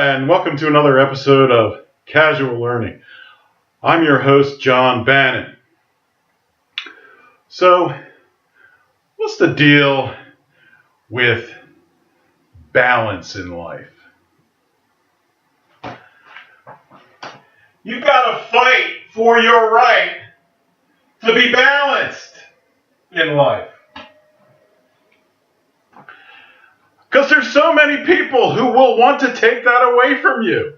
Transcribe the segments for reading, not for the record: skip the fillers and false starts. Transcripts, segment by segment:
and welcome to another episode of Casual Learning. I'm your host, John Bannan. So, what's the deal with balance in life? You've got to fight for your right to be balanced in life. Because there's so many people who will want to take that away from you.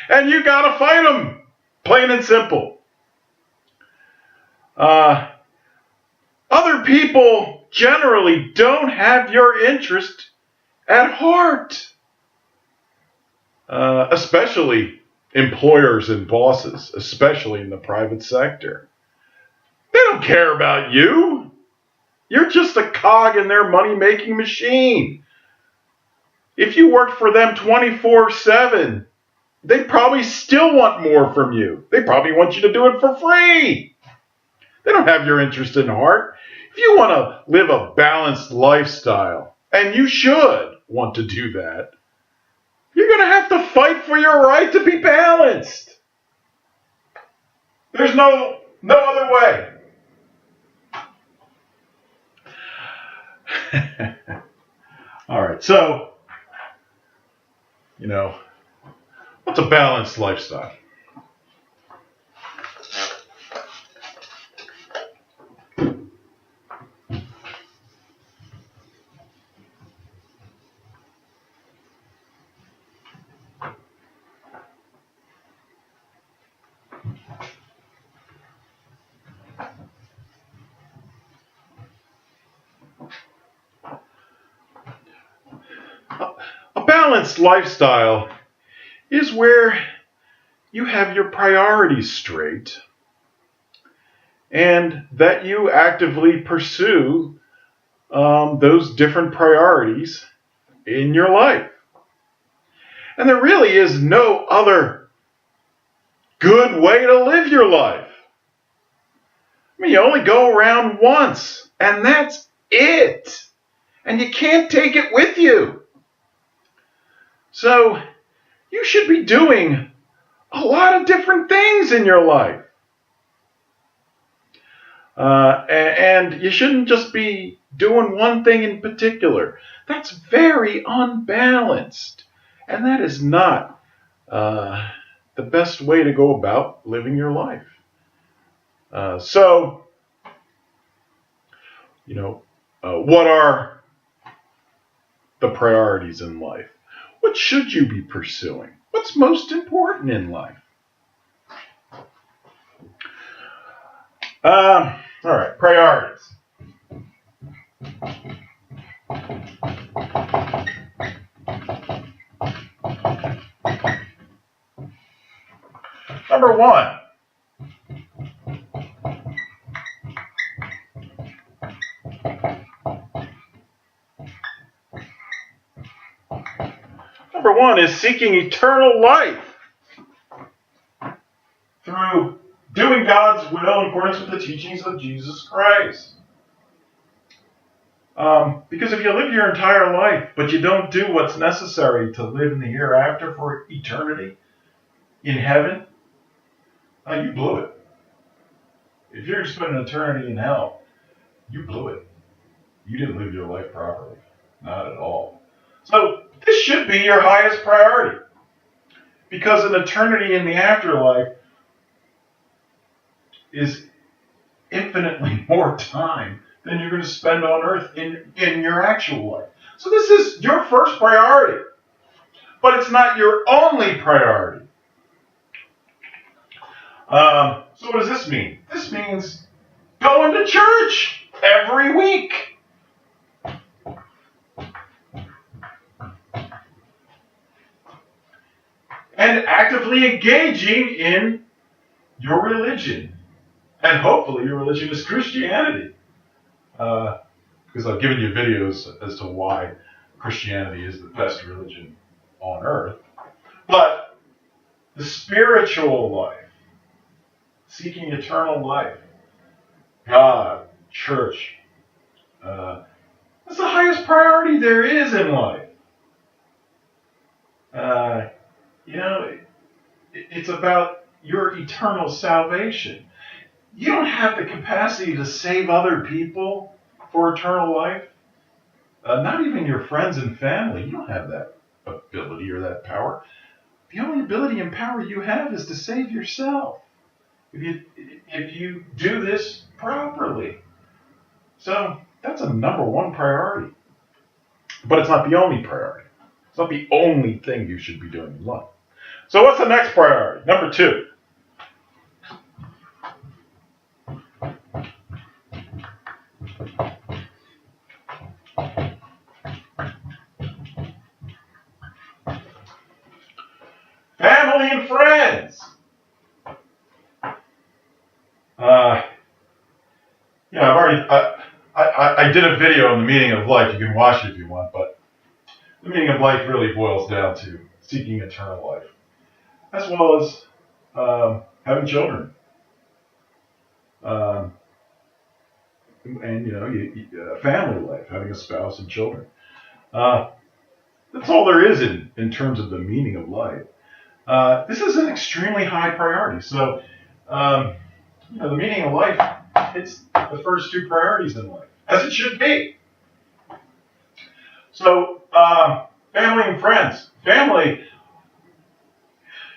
And you got to fight them, plain and simple. Other people generally don't have your interest at heart. Especially employers and bosses, especially in the private sector. They don't care about you. You're just a cog in their money-making machine. If you worked for them 24/7, they probably still want more from you. They probably want you to do it for free. They don't have your interest in heart. If you want to live a balanced lifestyle, and you should want to do that, you're going to have to fight for your right to be balanced. There's no other way. All right, so, what's a balanced lifestyle? A balanced lifestyle is where you have your priorities straight and that you actively pursue those different priorities in your life. And there really is no other good way to live your life. I mean, you only go around once, and that's it. And you can't take it with you. So, you should be doing a lot of different things in your life. And you shouldn't just be doing one thing in particular. That's very unbalanced. And that is not the best way to go about living your life. What are the priorities in life? What should you be pursuing? What's most important in life? All right, priorities. Number one. Number one is seeking eternal life through doing God's will in accordance with the teachings of Jesus Christ. Because if you live your entire life, but you don't do what's necessary to live in the hereafter for eternity in heaven, you blew it. If you're to spend an eternity in hell, you blew it. You didn't live your life properly. Not at all. So, this should be your highest priority. Because an eternity in the afterlife is infinitely more time than you're going to spend on earth in your actual life. So this is your first priority. But it's not your only priority. So what does this mean? This means going to church every week. And actively engaging in your religion. And hopefully your religion is Christianity. Because I've given you videos as to why Christianity is the best religion on earth. But the spiritual life, seeking eternal life, God, church, that's the highest priority there is in life. Uh, you know, it's about your eternal salvation. You don't have the capacity to save other people for eternal life. Not even your friends and family. You don't have that ability or that power. The only ability and power you have is to save yourself. If you do this properly. So that's a number one priority. But it's not the only priority. It's not the only thing you should be doing in life. So what's the next priority? Number two. Family and friends. Uh, yeah, I've already. I did a video on the meaning of life. You can watch it if you want, but the meaning of life really boils down to seeking eternal life, as well as having children, um, and family life, having a spouse and children. Uh, that's all there is in terms of the meaning of life. This is an extremely high priority. So, the meaning of life, it's the first two priorities in life, as it should be. So, family and friends. Family,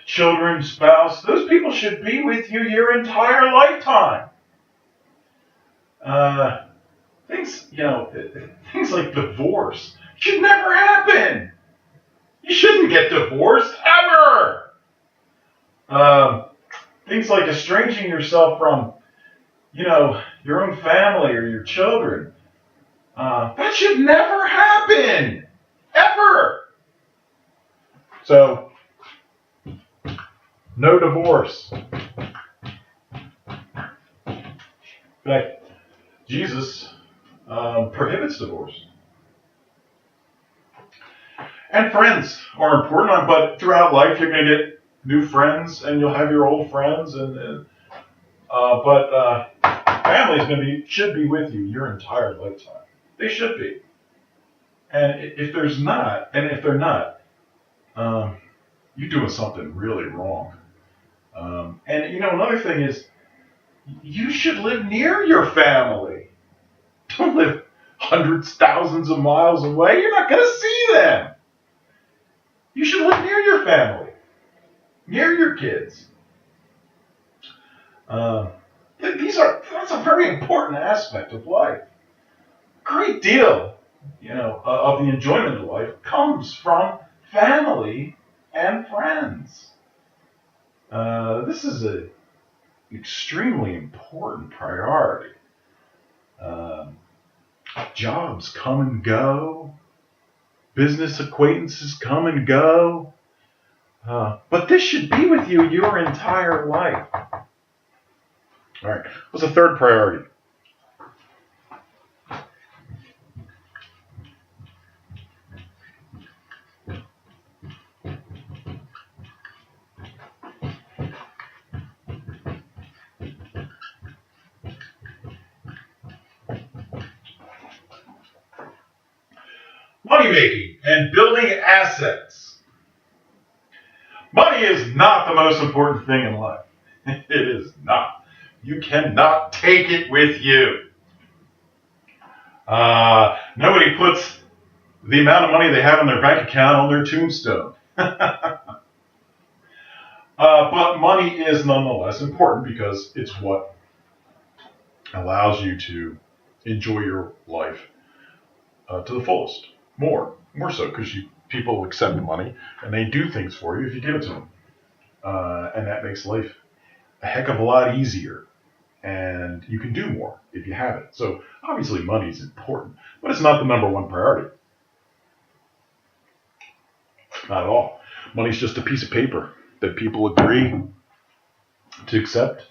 children, spouse, those people should be with you your entire lifetime. Things, things like divorce should never happen. You shouldn't get divorced, ever. Things like estranging yourself from, your own family or your children. That should never happen, ever. So, no divorce. In fact, Jesus prohibits divorce. And friends are important, but throughout life you're going to get new friends, and you'll have your old friends, but family should be with you your entire lifetime. They should be. And if they're not, you're doing something really wrong. Another thing is, you should live near your family. Don't live hundreds, thousands of miles away. You're not going to see them. You should live near your family, near your kids. That's a very important aspect of life. A great deal, of the enjoyment of life comes from family and friends. This is an extremely important priority. Jobs come and go. Business acquaintances come and go. But this should be with you your entire life. All right. What's the third priority? Money making and building assets. Money is not the most important thing in life. It is not. You cannot take it with you. Nobody puts the amount of money they have in their bank account on their tombstone. But money is nonetheless important because it's what allows you to enjoy your life to the fullest. More so, because people accept money and they do things for you if you give it to them. And that makes life a heck of a lot easier. And you can do more if you have it. So obviously money is important, but it's not the number one priority. Not at all. Money's just a piece of paper that people agree to accept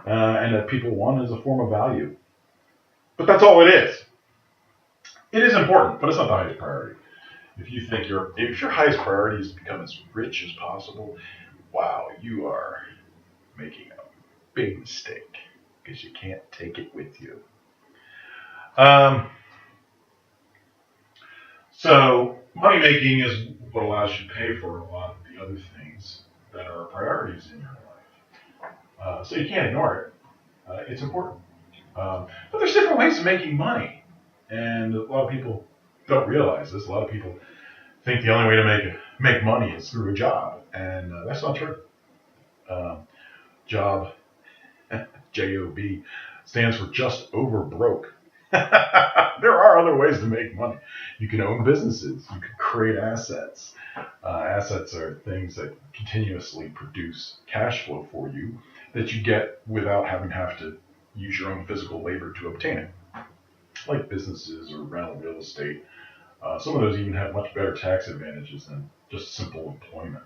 and that people want as a form of value. But that's all it is. It is important, but it's not the highest priority. If your highest priority is to become as rich as possible, wow, you are making a big mistake because you can't take it with you. So money making is what allows you to pay for a lot of the other things that are priorities in your life. So you can't ignore it. It's important. But there's different ways of making money, and a lot of people don't realize this. A lot of people think the only way to make money is through a job, and that's not true. Job, JOB, stands for just over broke. There are other ways to make money. You can own businesses. You can create assets. Assets are things that continuously produce cash flow for you that you get without having to use your own physical labor to obtain it, like businesses or rental real estate. Some of those even have much better tax advantages than just simple employment.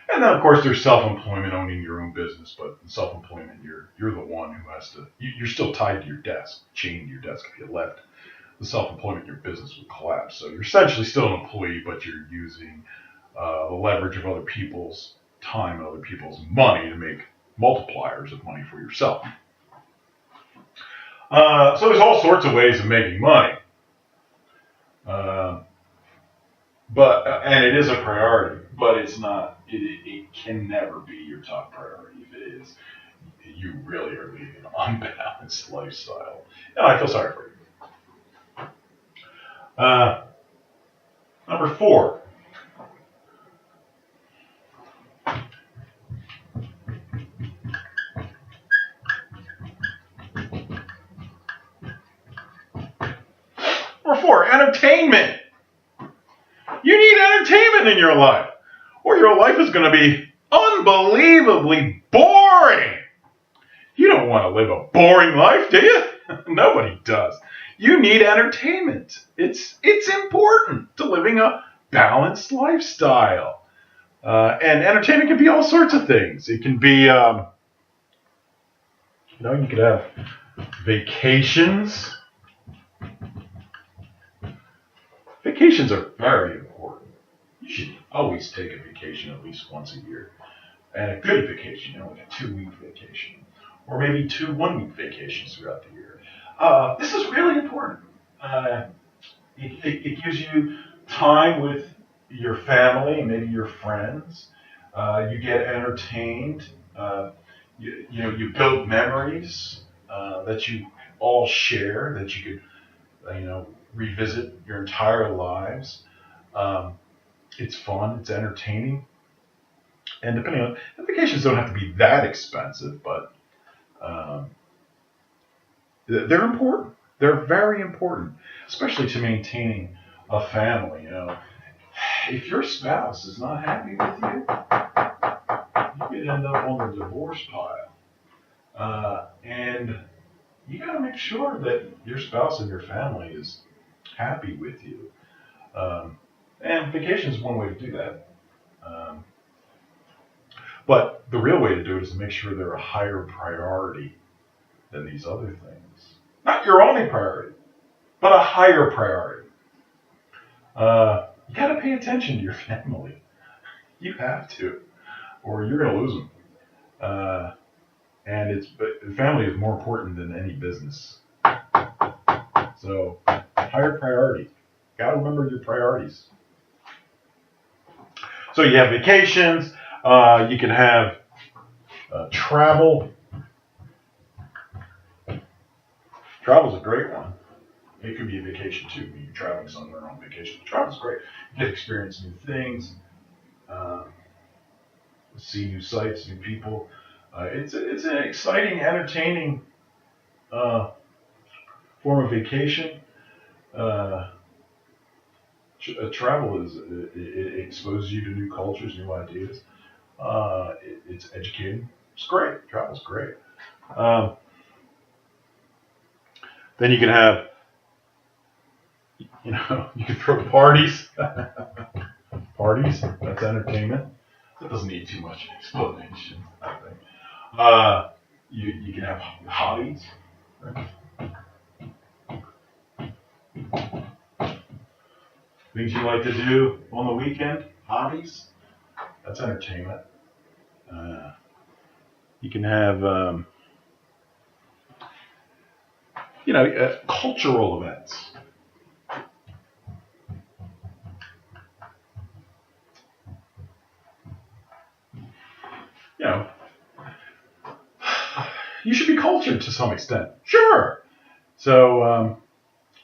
And then, of course, there's self-employment, owning your own business. But in self-employment, you're the one who has to. You're still tied to your desk, chained to your desk. If you left the self-employment, your business would collapse. So you're essentially still an employee, but you're using the leverage of other people's time and other people's money to make multipliers of money for yourself. So there's all sorts of ways of making money. And it is a priority, but it's not. It can never be your top priority. If it is, you really are leading an unbalanced lifestyle. And I feel sorry for you. Number 4. Number 4, entertainment. You need entertainment in your life, or your life is going to be unbelievably boring. You don't want to live a boring life, do you? Nobody does. You need entertainment. It's important to living a balanced lifestyle. And entertainment can be all sorts of things. It can be, you could have vacations. Vacations are very important. You should always take a vacation at least once a year. And a good vacation, like a 2-week vacation. Or maybe 2 1-week vacations throughout the year. This is really important. It gives you time with your family and maybe your friends. You get entertained. You build memories that you all share, that you could, revisit your entire lives. It's fun. It's entertaining. And depending on, vacations don't have to be that expensive, but they're important. They're very important, especially to maintaining a family. If your spouse is not happy with you could end up on the divorce pile. And you got to make sure that your spouse and your family is happy with you. And vacation is one way to do that. But the real way to do it is to make sure they're a higher priority than these other things. Not your only priority, but a higher priority. You got to pay attention to your family. You have to, or you're going to lose them. But family is more important than any business. So, higher priority. Got to remember your priorities. So you have vacations. You can have travel. Travel's a great one. It could be a vacation too. You're traveling somewhere on vacation. Travel's great. You get to experience new things, see new sights, new people. It's an exciting, entertaining form of vacation. Travel it exposes you to new cultures, new ideas. It's educating. It's great. Travel's great. Then you can have, you can throw parties. Parties, that's entertainment. That doesn't need too much explanation, I think. You can have hobbies. Right? Things you like to do on the weekend, hobbies. That's entertainment. You can have, cultural events. know, you should be cultured to some extent. Sure. So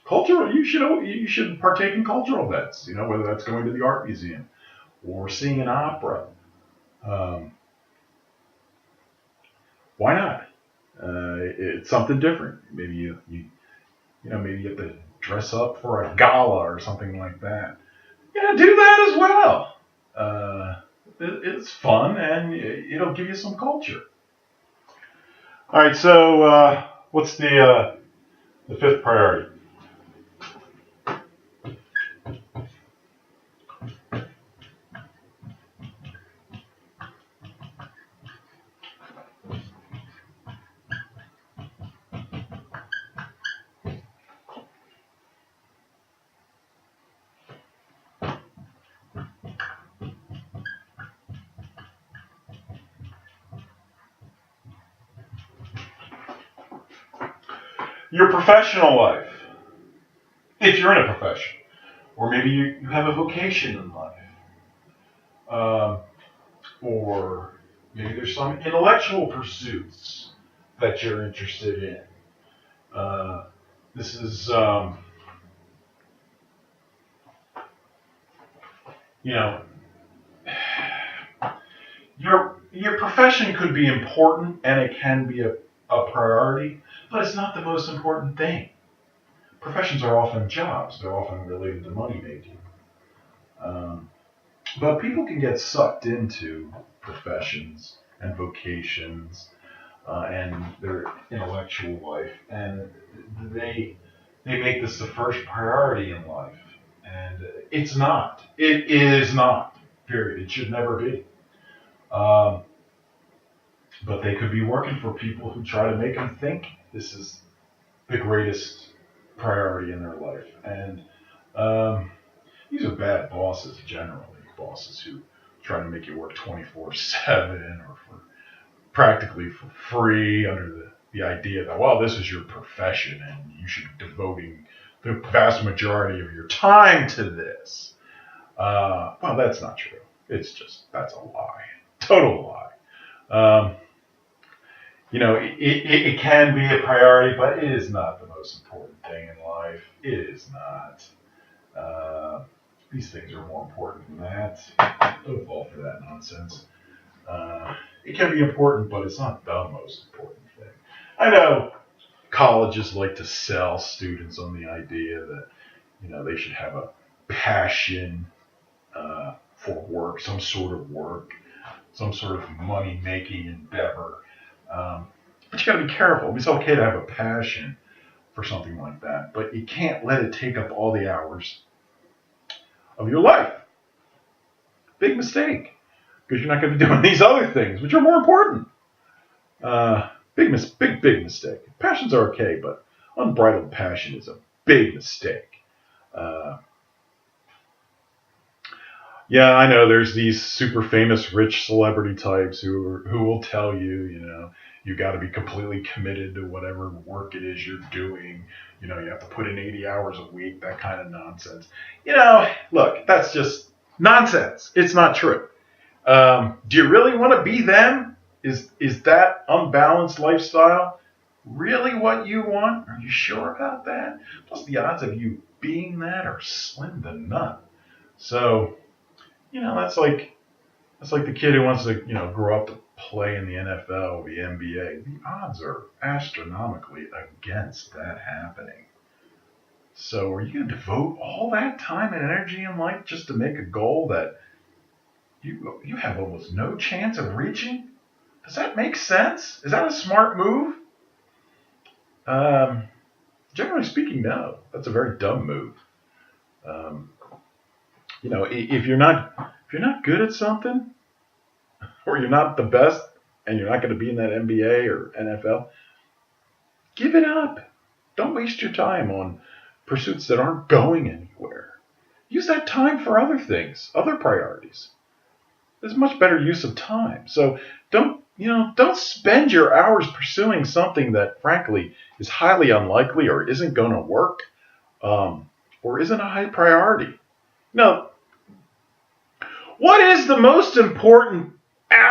cultural, you should partake in cultural events. You know, whether that's going to the art museum or seeing an opera. Um, why not? It's something different. Maybe maybe you have to dress up for a gala or something like that. Yeah, do that as well. It's fun and it'll give you some culture. All right, so what's the fifth priority? Your professional life, if you're in a profession, or maybe you have a vocation in life, um, or maybe there's some intellectual pursuits that you're interested in. This is, you know, your profession could be important and it can be a priority, but it's not the most important thing. Professions are often jobs; they're often related to money making. Um, but people can get sucked into professions and vocations and their intellectual life, and they they make this the first priority in life, and it's not. It is not. Period. It should never be. Um, but they could be working for people who try to make them think this is the greatest priority in their life, and um, these are bad bosses generally. Bosses who try to make you work 24/7 or for practically for free under the idea that, well, this is your profession and you should be devoting the vast majority of your time to this. Well, that's not true. That's a lie. Total lie. Um, it can be a priority, but it is not the most important thing in life. It is not. These things are more important than that. Don't fall for that nonsense. It can be important, but it's not the most important thing. I know colleges like to sell students on the idea that they should have a passion for work, some sort of money-making endeavor. But you got to be careful. It's okay to have a passion for something like that, but you can't let it take up all the hours of your life. Big mistake, because you're not going to be doing these other things, which are more important. Big mistake. Passions are okay, but unbridled passion is a big mistake. Uh, yeah, I know there's these super famous rich celebrity types who will tell you, you got to be completely committed to whatever work it is you're doing. You have to put in 80 hours a week, that kind of nonsense. Look, that's just nonsense. It's not true. Do you really want to be them? Is that unbalanced lifestyle really what you want? Are you sure about that? Plus, the odds of you being that are slim to none. So, that's like the kid who wants to, grow up to play in the NFL or the NBA. The odds are astronomically against that happening. So, are you going to devote all that time and energy in life just to make a goal that you have almost no chance of reaching? Does that make sense? Is that a smart move? Um, Generally speaking, no. That's a very dumb move. Um, if you're not good at something, or you're not the best, and you're not going to be in that NBA or NFL, give it up. Don't waste your time on pursuits that aren't going anywhere. Use that time for other things, other priorities. There's much better use of time. So don't spend your hours pursuing something that, frankly, is highly unlikely or isn't going to work, or isn't a high priority. No. What is the most important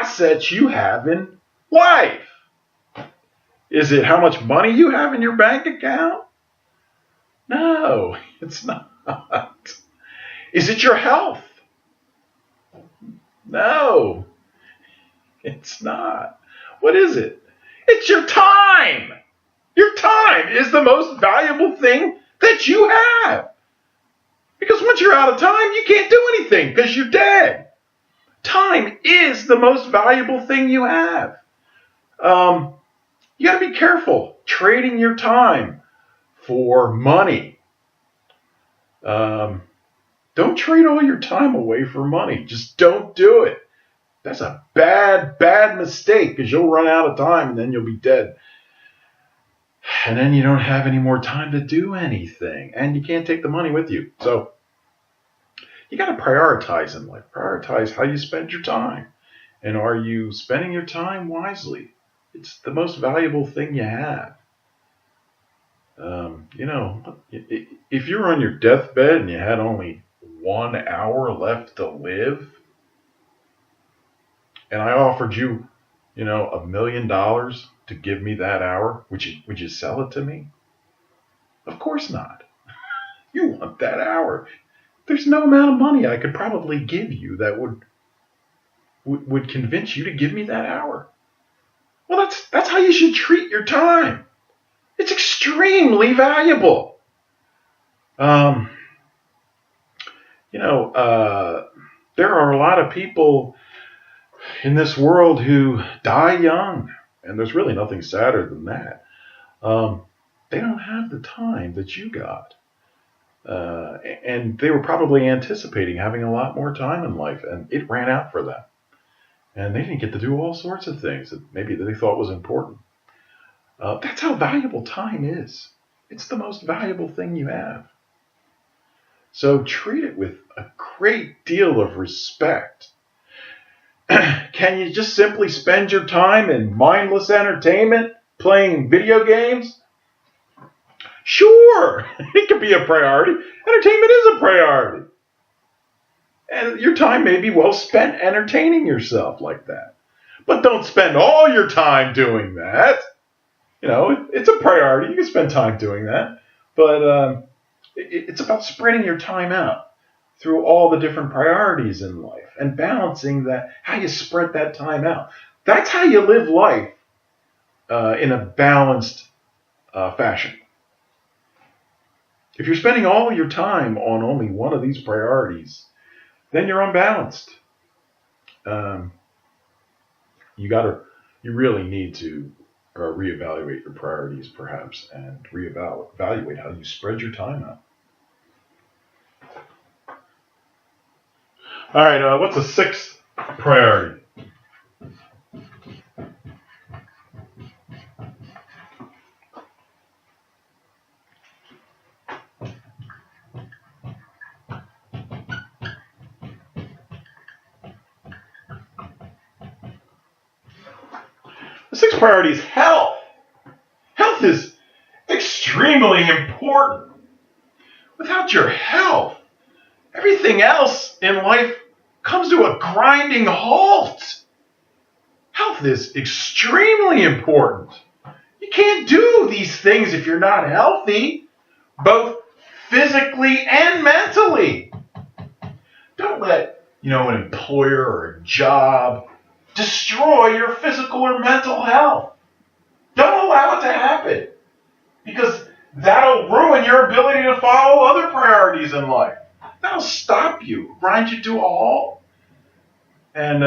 assets you have in life? Is it how much money you have in your bank account? No, it's not. Is it your health? No, it's not. What is it? It's your time. Your time is the most valuable thing that you have. Because once you're out of time, you can't do anything because you're dead. Time is the most valuable thing you have. You got to be careful trading your time for money. Don't trade all your time away for money. Just don't do it. That's a bad, bad mistake because you'll run out of time and then you'll be dead. And then you don't have any more time to do anything. And you can't take the money with you. So you got to prioritize in life. Prioritize how you spend your time. And are you spending your time wisely? It's the most valuable thing you have. If you're on your deathbed and you had only 1 hour left to live, and I offered you, $1 million to give me that hour, would you sell it to me? Of course not. You want that hour. There's no amount of money I could probably give you that would convince you to give me that hour. Well, that's how you should treat your time. It's extremely valuable. There are a lot of people in this world who die young, and there's really nothing sadder than that. They don't have the time that you got. And they were probably anticipating having a lot more time in life, and it ran out for them. And they didn't get to do all sorts of things that maybe they thought was important. That's how valuable time is. It's the most valuable thing you have. So treat it with a great deal of respect. Can you just simply spend your time in mindless entertainment, playing video games? Sure, it could be a priority. Entertainment is a priority. And your time may be well spent entertaining yourself like that. But don't spend all your time doing that. It's a priority. You can spend time doing that. But it's about spreading your time out through all the different priorities in life and balancing that, how you spread that time out. That's how you live life in a balanced fashion. If you're spending all your time on only one of these priorities, then you're unbalanced. You really need to reevaluate your priorities, perhaps, and reevaluate how you spread your time out. All right, what's the sixth priority? The sixth priority is health. Health is extremely important. Without your health, everything else in life comes to a grinding halt. Health is extremely important. You can't do these things if you're not healthy, both physically and mentally. Don't let, an employer or a job destroy your physical or mental health. Don't allow it to happen, because that'll ruin your ability to follow other priorities in life. That'll stop you, grind you to a halt. And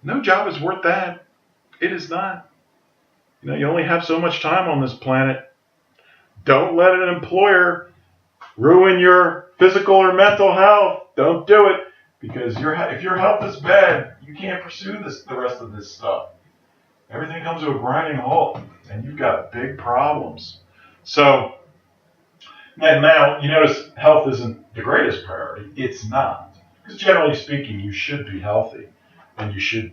no job is worth that. It is not. You only have so much time on this planet. Don't let an employer ruin your physical or mental health. Don't do it, because if your health is bad, you can't pursue the rest of this stuff. Everything comes to a grinding halt, and you've got big problems. So, and now you notice health isn't the greatest priority. It's not. Because generally speaking, you should be healthy, and you should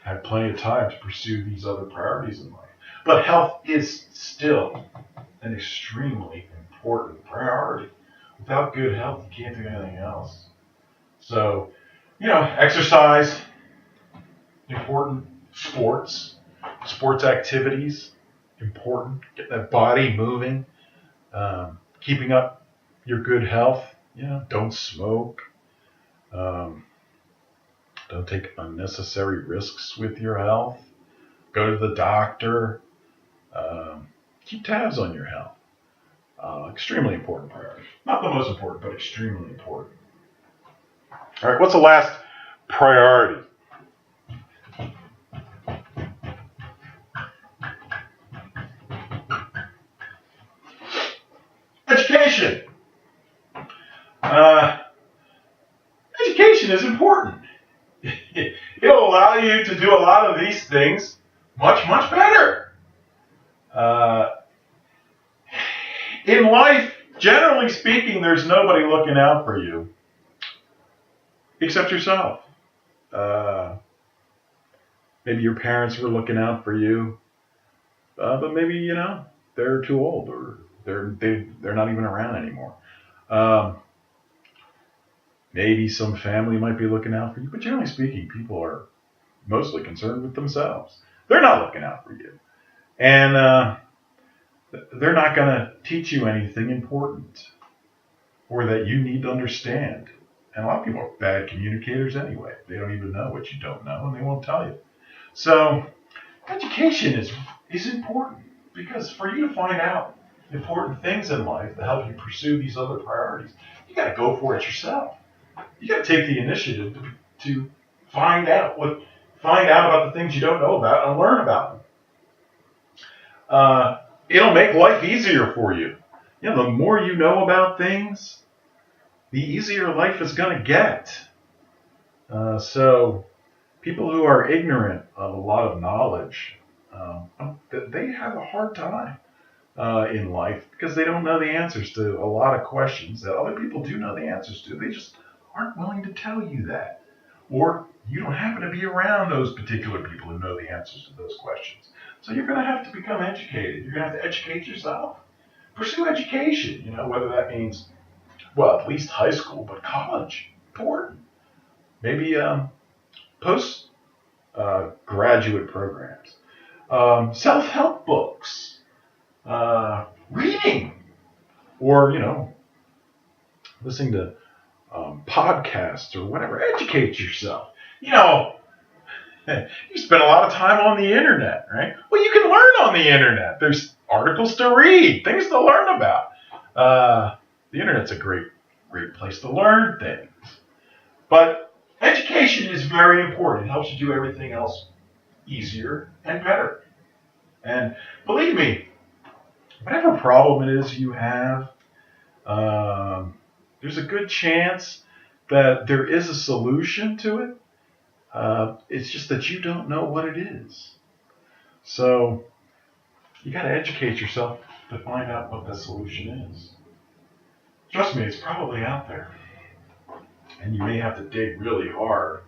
have plenty of time to pursue these other priorities in life. But health is still an extremely important priority. Without good health, you can't do anything else. So, exercise, important. Sports activities, important. Get that body moving. Keeping up your good health. Don't smoke. Um, don't take unnecessary risks with your health. Go to the doctor. Um, keep tabs on your health. Extremely important priority. Not the most important, but extremely important. All right, what's the last priority? Education. Uh, Education is important. It'll allow you to do a lot of these things much, much better. In life, generally speaking, there's nobody looking out for you except yourself. Maybe your parents were looking out for you, but maybe they're too old or they're not even around anymore. Um, Maybe some family might be looking out for you, but generally speaking, people are mostly concerned with themselves. They're not looking out for you, and they're not going to teach you anything important or that you need to understand. And a lot of people are bad communicators anyway. They don't even know what you don't know, and they won't tell you. So education is important because for you to find out important things in life to help you pursue these other priorities, you got to go for it yourself. You got to take the initiative to find out about the things you don't know about and learn about them. It'll make life easier for you. The more you know about things, the easier life is going to get. So people who are ignorant of a lot of knowledge, they have a hard time in life because they don't know the answers to a lot of questions that other people do know the answers to. They just aren't willing to tell you that. Or you don't happen to be around those particular people who know the answers to those questions. So you're going to have to become educated. You're going to have to educate yourself. Pursue education, whether that means, well, at least high school, but college, important. Maybe post graduate programs, self-help books, reading, or, listening to podcasts or whatever. Educate yourself. You spend a lot of time on the internet, right? Well, you can learn on the internet. There's articles to read, things to learn about. The internet's a great place to learn things. But education is very important. It helps you do everything else easier and better. And believe me, whatever problem it is you have, there's a good chance that there is a solution to it. It's just that you don't know what it is. So you got to educate yourself to find out what the solution is. Trust me, it's probably out there. And you may have to dig really hard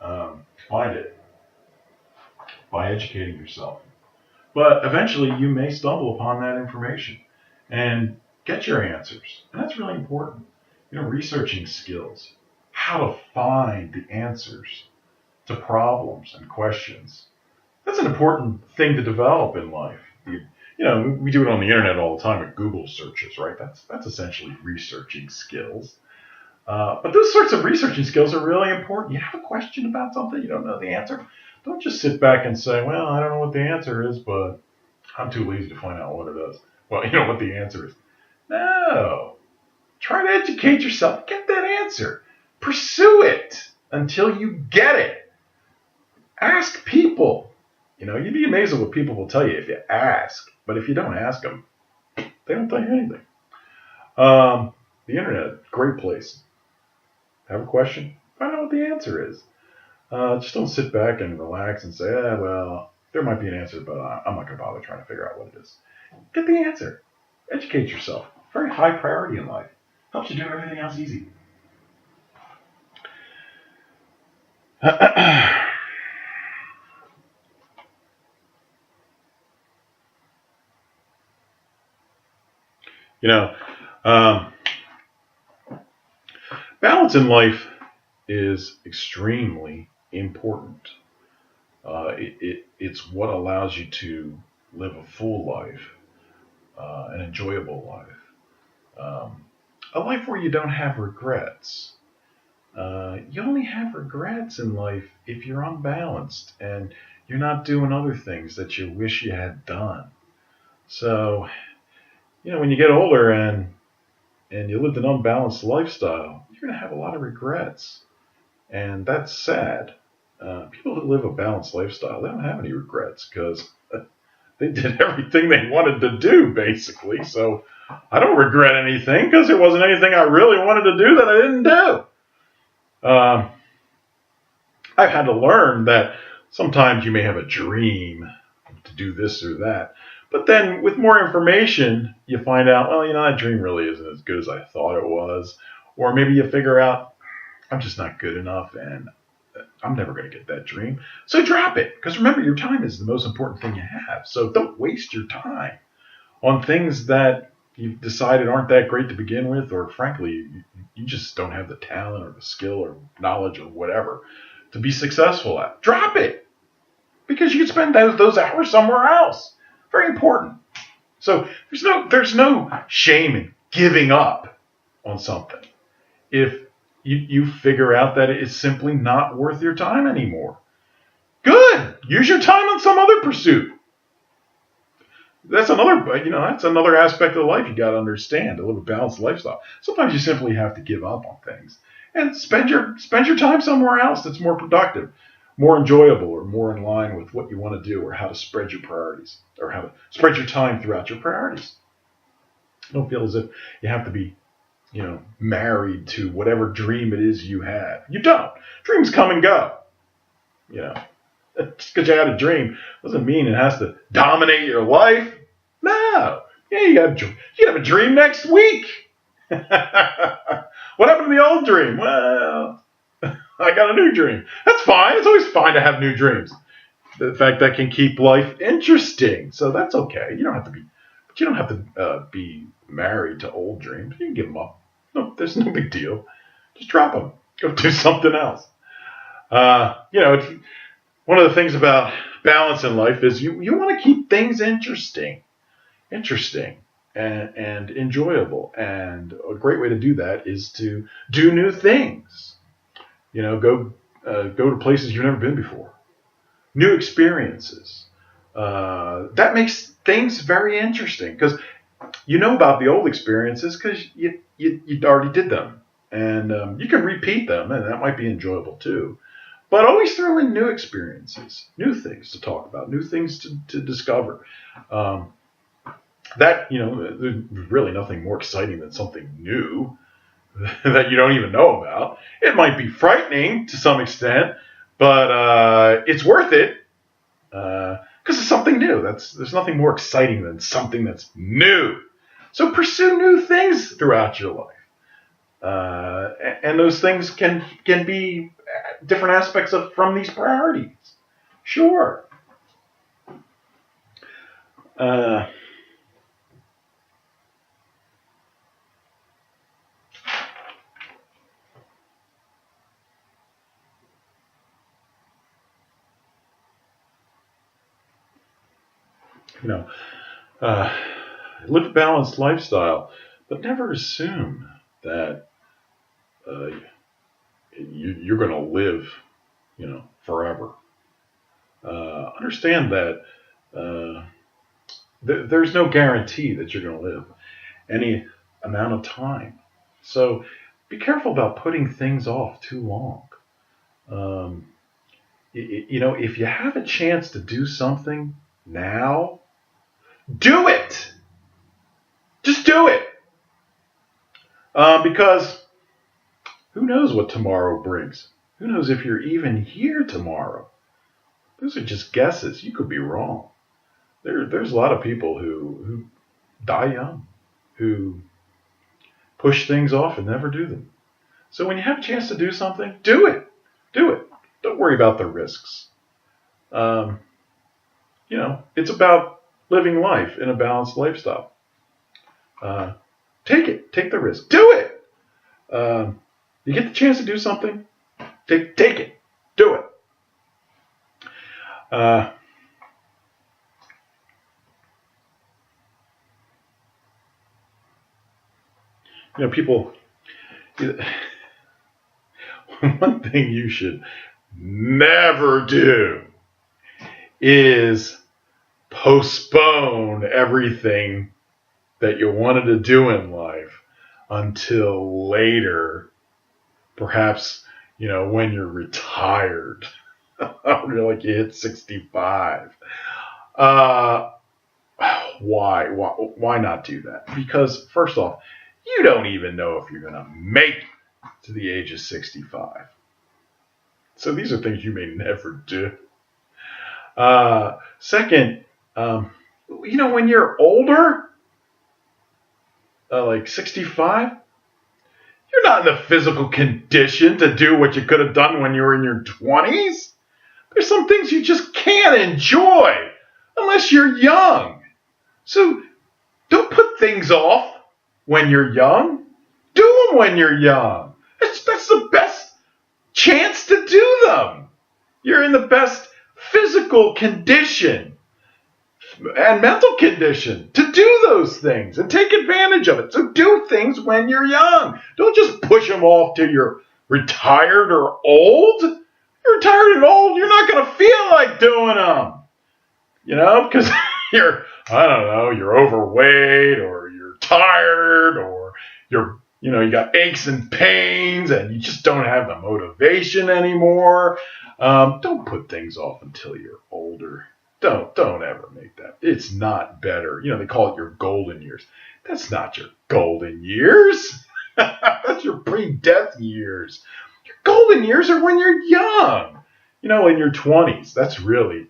to find it by educating yourself. But eventually you may stumble upon that information and get your answers. And that's really important. Researching skills, how to find the answers to problems and questions. That's an important thing to develop in life. We do it on the internet all the time with Google searches, right? That's essentially researching skills. But those sorts of researching skills are really important. You have a question about something, you don't know the answer. Don't just sit back and say, well, I don't know what the answer is, but I'm too lazy to find out what it is. Well, you know what the answer is. No. Try to educate yourself. Get that answer. Pursue it until you get it. Ask people. You'd be amazed at what people will tell you if you ask. But if you don't ask them, they don't tell you anything. The internet, great place. Have a question? Find out what the answer is. Just don't sit back and relax and say, well, there might be an answer, but I'm not going to bother trying to figure out what it is. Get the answer. Educate yourself. Very high priority in life. Helps you do everything else easy. Balance in life is extremely important. It's what allows you to live a full life, an enjoyable life, a life where you don't have regrets. You only have regrets in life if you're unbalanced and you're not doing other things that you wish you had done. So, when you get older and you lived an unbalanced lifestyle, you're going to have a lot of regrets. And that's sad. People that live a balanced lifestyle, they don't have any regrets because they did everything they wanted to do, basically. So I don't regret anything because there wasn't anything I really wanted to do that I didn't do. Uh, I've had to learn that sometimes you may have a dream to do this or that. But then with more information, you find out, well, that dream really isn't as good as I thought it was. Or maybe you figure out, I'm just not good enough and I'm never going to get that dream. So drop it. Because remember, your time is the most important thing you have. So don't waste your time on things that you've decided aren't that great to begin with, or frankly, you just don't have the talent or the skill or knowledge or whatever to be successful at. Drop it. Because you can spend those hours somewhere else. Very important. So there's no shame in giving up on something if you figure out that it is simply not worth your time anymore. Good. Use your time on some other pursuit. That's another aspect of life you got to understand to live a balanced lifestyle. Sometimes you simply have to give up on things and spend your time somewhere else that's more productive, more enjoyable, or more in line with what you want to do, or how to spread your priorities, or how to spread your time throughout your priorities. Don't feel as if you have to be, married to whatever dream it is you have. You don't. Dreams come and go. Just because you had a dream doesn't mean it has to dominate your life. No. Yeah, you can have a dream next week. What happened to the old dream? Well, I got a new dream. That's fine. It's always fine to have new dreams. The fact that can keep life interesting. So that's okay. You don't have to be married to old dreams. You can give them up. No, there's no big deal. Just drop them. Go do something else. It's one of the things about balance in life is you want to keep things interesting and enjoyable. And a great way to do that is to do new things. Go to places you've never been before. New experiences. That makes things very interesting because you know about the old experiences because you already did them. And you can repeat them, and that might be enjoyable too. But always throw in new experiences, new things to talk about, new things to discover. There's really nothing more exciting than something new that you don't even know about. It might be frightening to some extent, but it's worth it because it's something new. There's nothing more exciting than something that's new. So pursue new things throughout your life. And those things can be different aspects from these priorities. Sure. Live a balanced lifestyle, but never assume that you're going to live, forever. Understand that there's no guarantee that you're going to live any amount of time. So be careful about putting things off too long. If you have a chance to do something now, do it. Just do it. Because who knows what tomorrow brings? Who knows if you're even here tomorrow? Those are just guesses. You could be wrong. There's a lot of people who die young, who push things off and never do them. So when you have a chance to do something, do it. Do it. Don't worry about the risks. It's about living life in a balanced lifestyle. Take it. Take the risk. Do it. You get the chance to do something, take it. Do it. Uh, People. One thing you should never do is postpone everything that you wanted to do in life until later, perhaps, when you're retired. You're like you hit 65. Uh, why not do that? Because first off, you don't even know if you're going to make it to the age of 65. So these are things you may never do. Second, when you're older, like 65, you're not in the physical condition to do what you could have done when you were in your 20s. There's some things you just can't enjoy unless you're young. So don't put things off when you're young. Do them when you're young. That's the best chance to do them. You're in the best physical condition and mental condition to do those things and take advantage of it. So do things when you're young. Don't just push them off till you're retired or old. You're retired and old, you're not going to feel like doing them. Because you're overweight or you're tired or you got aches and pains and you just don't have the motivation anymore. Don't put things off until you're older. Don't ever make that. It's not better. They call it your golden years. That's not your golden years. That's your pre-death years. Your golden years are when you're young. In your 20s. That's really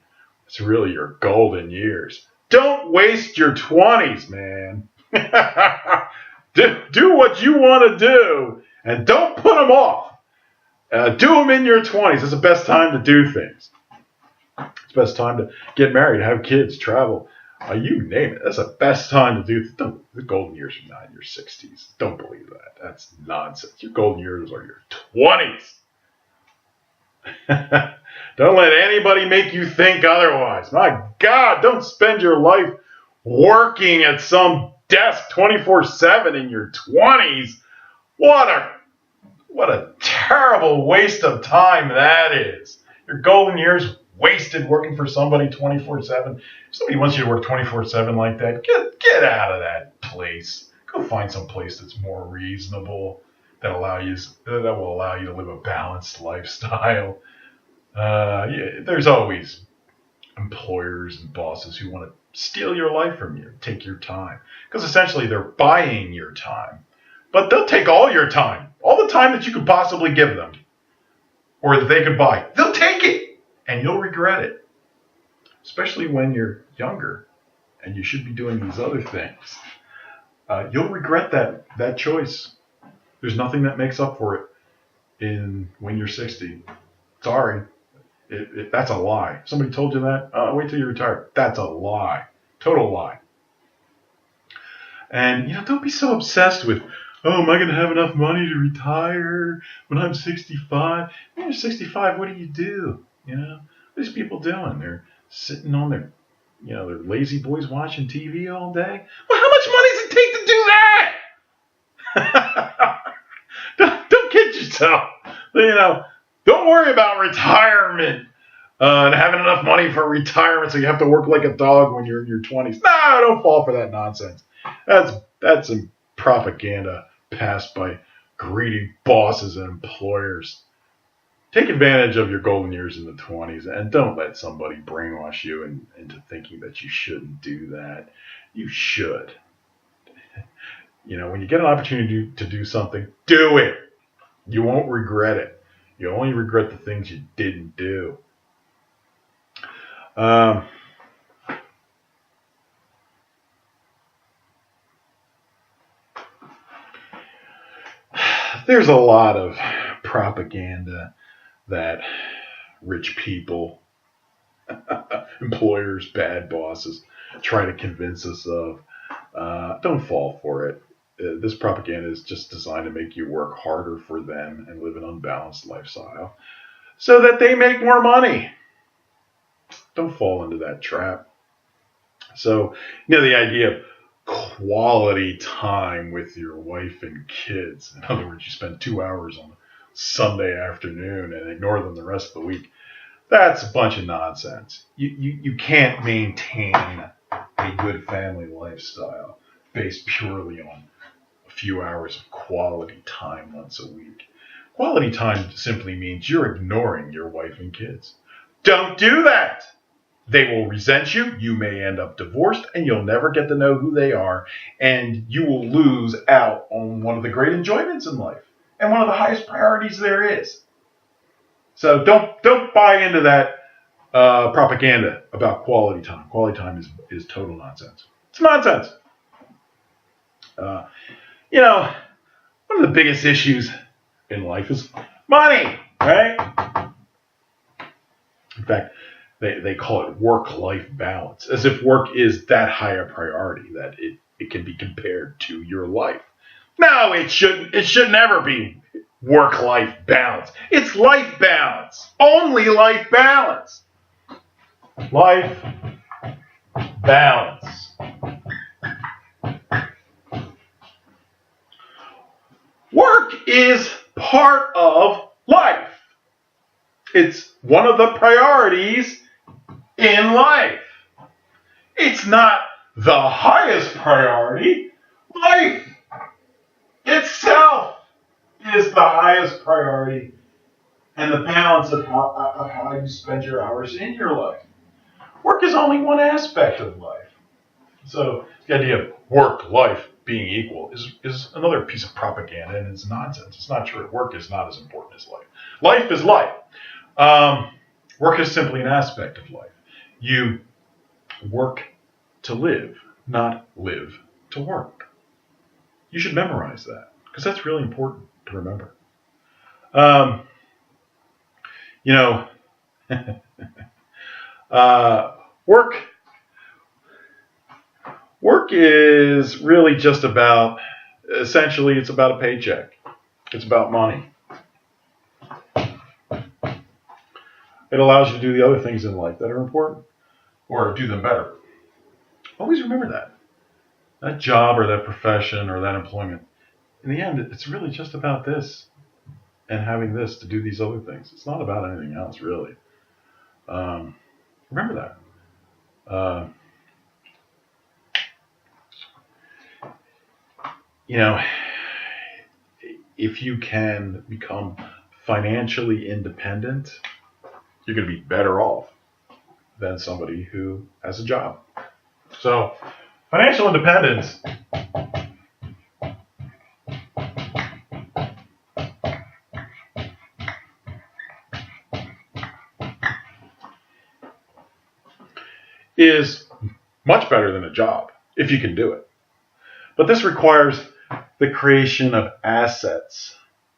your golden years. Don't waste your 20s, man. Do what you want to do and don't put them off. Do them in your 20s. It's the best time to do things. It's the best time to get married, have kids, travel. You name it. That's the best time to do. The golden years are not in your 60s. Don't believe that. That's nonsense. Your golden years are your 20s. Don't let anybody make you think otherwise. My God, don't spend your life working at some desk 24/7 in your 20s. What a terrible waste of time that is. Your golden years wasted working for somebody 24/7. If somebody wants you to work 24/7 like that, get out of that place. Go find some place that's more reasonable that will allow you to live a balanced lifestyle. There's always employers and bosses who want to steal your life from you, take your time. Because essentially they're buying your time. But they'll take all your time, all the time that you could possibly give them, or that they could buy. They'll take it, and you'll regret it. Especially when you're younger, and you should be doing these other things. You'll regret that choice. There's nothing that makes up for it when you're 60. Sorry. That's a lie. Somebody told you that? Wait till you retire. That's a lie. Total lie. And, don't be so obsessed with, am I going to have enough money to retire when I'm 65? When you're 65, what do you do? What are these people doing? They're sitting on their lazy boys watching TV all day. Well, how much money does it take to do that? Don't kid yourself. Don't worry about retirement and having enough money for retirement so you have to work like a dog when you're in your 20s. No, don't fall for that nonsense. That's some propaganda passed by greedy bosses and employers. Take advantage of your golden years in the 20s and don't let somebody brainwash you into thinking that you shouldn't do that. You should. When you get an opportunity to do something, do it. You won't regret it. You only regret the things you didn't do. There's a lot of propaganda that rich people, employers, bad bosses try to convince us of. Don't fall for it. This propaganda is just designed to make you work harder for them and live an unbalanced lifestyle so that they make more money. Don't fall into that trap. So, the idea of quality time with your wife and kids. In other words, you spend 2 hours on Sunday afternoon and ignore them the rest of the week. That's a bunch of nonsense. You can't maintain a good family lifestyle based purely on a few hours of quality time once a week. Quality time simply means you're ignoring your wife and kids. Don't do that! They will resent you, you may end up divorced, and you'll never get to know who they are, and you will lose out on one of the great enjoyments in life, and one of the highest priorities there is. So don't buy into that propaganda about quality time. Quality time is total nonsense. It's nonsense. One of the biggest issues in life is money, right? In fact, they call it work-life balance, as if work is that high a priority that it can be compared to your life. No, it shouldn't. It should never be work-life balance. It's life balance. Only life balance. Life balance. Work is part of life. It's one of the priorities in life. It's not the highest priority. Life itself is the highest priority, and the balance of how you spend your hours in your life. Work is only one aspect of life. So the idea of work-life being equal is another piece of propaganda, and it's nonsense. It's not true. Work is not as important as life. Life is life. Work is simply an aspect of life. You work to live, not live to work. You should memorize that, because that's really important to remember. Work is really just about, essentially, it's about a paycheck. It's about money. It allows you to do the other things in life that are important, or do them better. Always remember that. That job or that profession or that employment, in the end, it's really just about this and having this to do these other things. It's not about anything else, really. Remember that. If you can become financially independent, you're going to be better off than somebody who has a job. So, financial independence is much better than a job, if you can do it. But this requires the creation of assets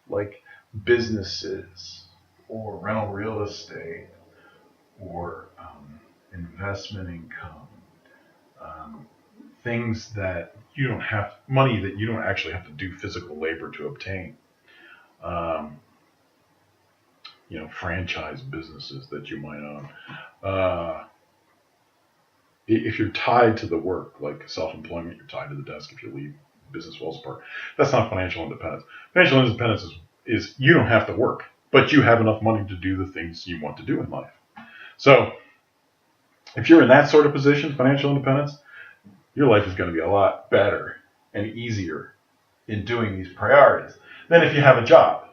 like businesses or rental real estate or investment income, things that you don't have, money that you don't actually have to do physical labor to obtain. Franchise businesses that you might own. If you're tied to the work, like self-employment, you're tied to the desk. If you leave, business falls apart. That's not financial independence. Financial independence is you don't have to work, but you have enough money to do the things you want to do in life. So if you're in that sort of position, financial independence, your life is going to be a lot better and easier in doing these priorities than if you have a job.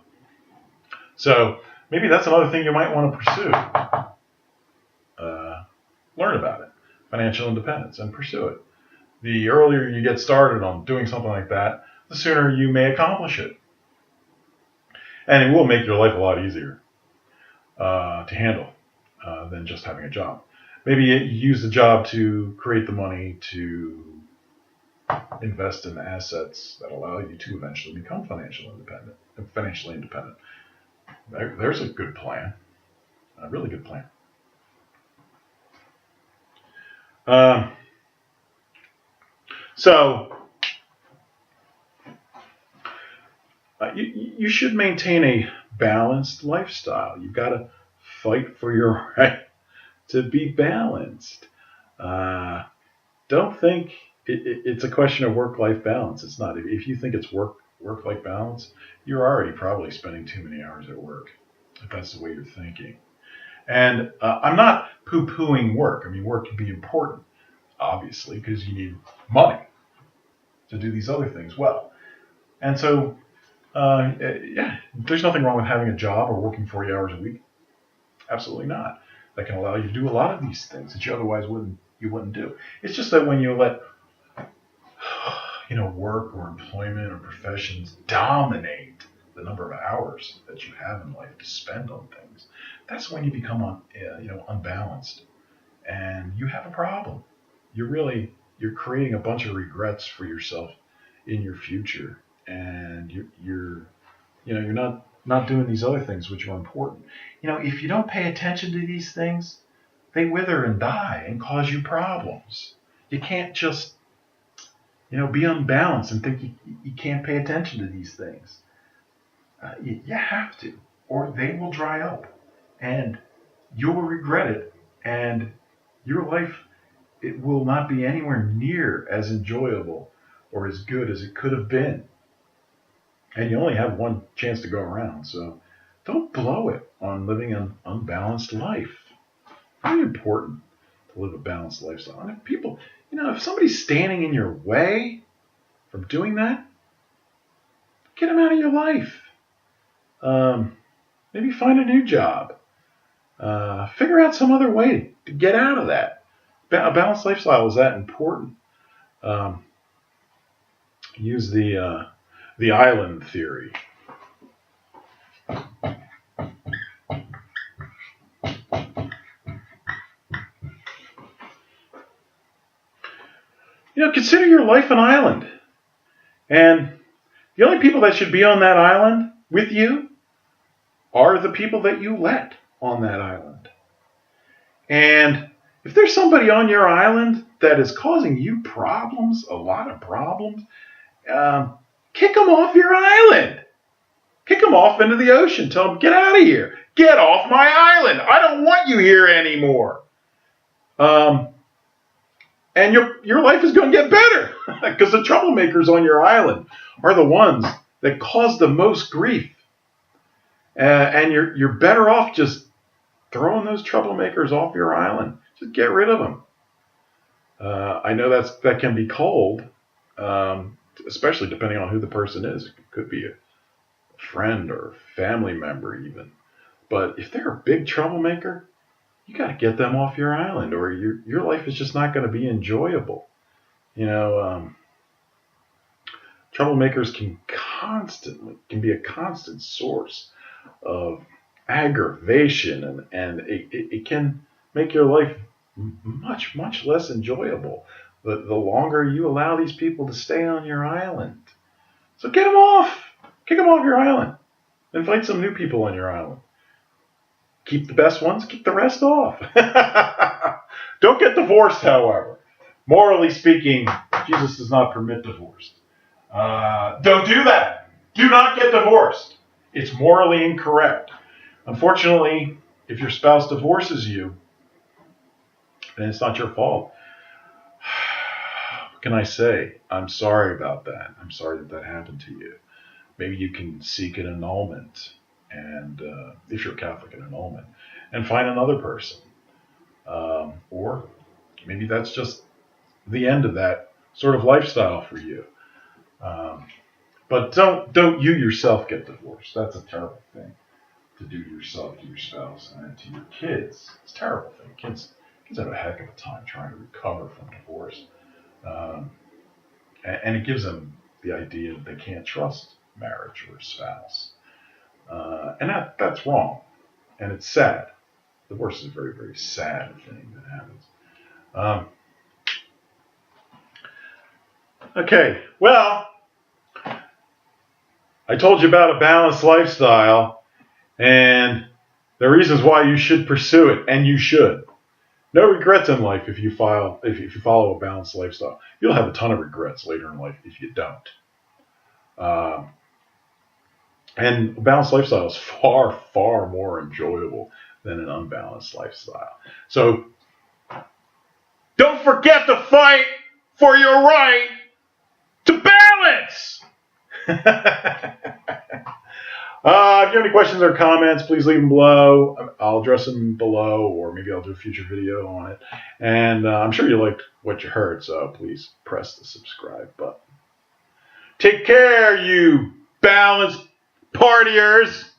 So maybe that's another thing you might want to pursue. Learn about it. Financial independence, and pursue it. The earlier you get started on doing something like that, the sooner you may accomplish it. And it will make your life a lot easier to handle than just having a job. Maybe you use the job to create the money to invest in assets that allow you to eventually become financially independent. There's a good plan, a really good plan. You should maintain a balanced lifestyle. You've got to fight for your right to be balanced. Don't think it's a question of work-life balance. It's not. If you think it's work-life balance, you're already probably spending too many hours at work, if that's the way you're thinking. And I'm not poo-pooing work. I mean, work can be important, obviously, because you need money to do these other things well. And so, yeah, there's nothing wrong with having a job or working 40 hours a week. Absolutely not. That can allow you to do a lot of these things that you otherwise wouldn't do. It's just that when you let work or employment or professions dominate the number of hours that you have in life to spend on things, that's when you become unbalanced, and you have a problem. You're creating a bunch of regrets for yourself in your future, and you're not doing these other things which are important. If you don't pay attention to these things, they wither and die and cause you problems. You can't just be unbalanced and think you can't pay attention to these things. You have to, or they will dry up, and you will regret it, and your life, it will not be anywhere near as enjoyable or as good as it could have been. And you only have one chance to go around, so don't blow it on living an unbalanced life. Very important to live a balanced lifestyle. And if somebody's standing in your way from doing that, get them out of your life. Maybe find a new job. Figure out some other way to get out of that. A balanced lifestyle is that important. Use the island theory. Consider your life an island. And the only people that should be on that island with you are the people that you let on that island. And if there's somebody on your island that is causing you problems, a lot of problems, kick them off your island. Kick them off into the ocean. Tell them, get out of here. Get off my island. I don't want you here anymore. And your life is going to get better because the troublemakers on your island are the ones that cause the most grief. And you're better off just throwing those troublemakers off your island. Just get rid of them. I know that can be cold, especially depending on who the person is. It could be a friend or family member even. But if they're a big troublemaker, you got to get them off your island, or your life is just not going to be enjoyable. Troublemakers can be a constant source of aggravation, and it can make your life much, much less enjoyable the longer you allow these people to stay on your island. So get them off. Kick them off your island. Invite some new people on your island. Keep the best ones, keep the rest off. Don't get divorced, however. Morally speaking, Jesus does not permit divorce. Don't do that. Do not get divorced. It's morally incorrect. Unfortunately, if your spouse divorces you, then it's not your fault. What can I say? I'm sorry about that. I'm sorry that happened to you. Maybe you can seek an annulment, and if you're Catholic, an annulment, and find another person. Or maybe that's just the end of that sort of lifestyle for you. But don't you yourself get divorced. That's a terrible thing to do to yourself, to your spouse, and to your kids. It's a terrible thing. Kids have a heck of a time trying to recover from divorce. And it gives them the idea that they can't trust marriage or a spouse. And that's wrong. And it's sad. Divorce is a very, very sad thing that happens. Okay, well, I told you about a balanced lifestyle and the reasons why you should pursue it, and you should. No regrets in life if you follow a balanced lifestyle. You'll have a ton of regrets later in life if you don't. And a balanced lifestyle is far, far more enjoyable than an unbalanced lifestyle. So don't forget to fight for your right to balance. If you have any questions or comments, please leave them below. I'll address them below, or maybe I'll do a future video on it. And I'm sure you liked what you heard, so please press the subscribe button. Take care, you balanced partiers.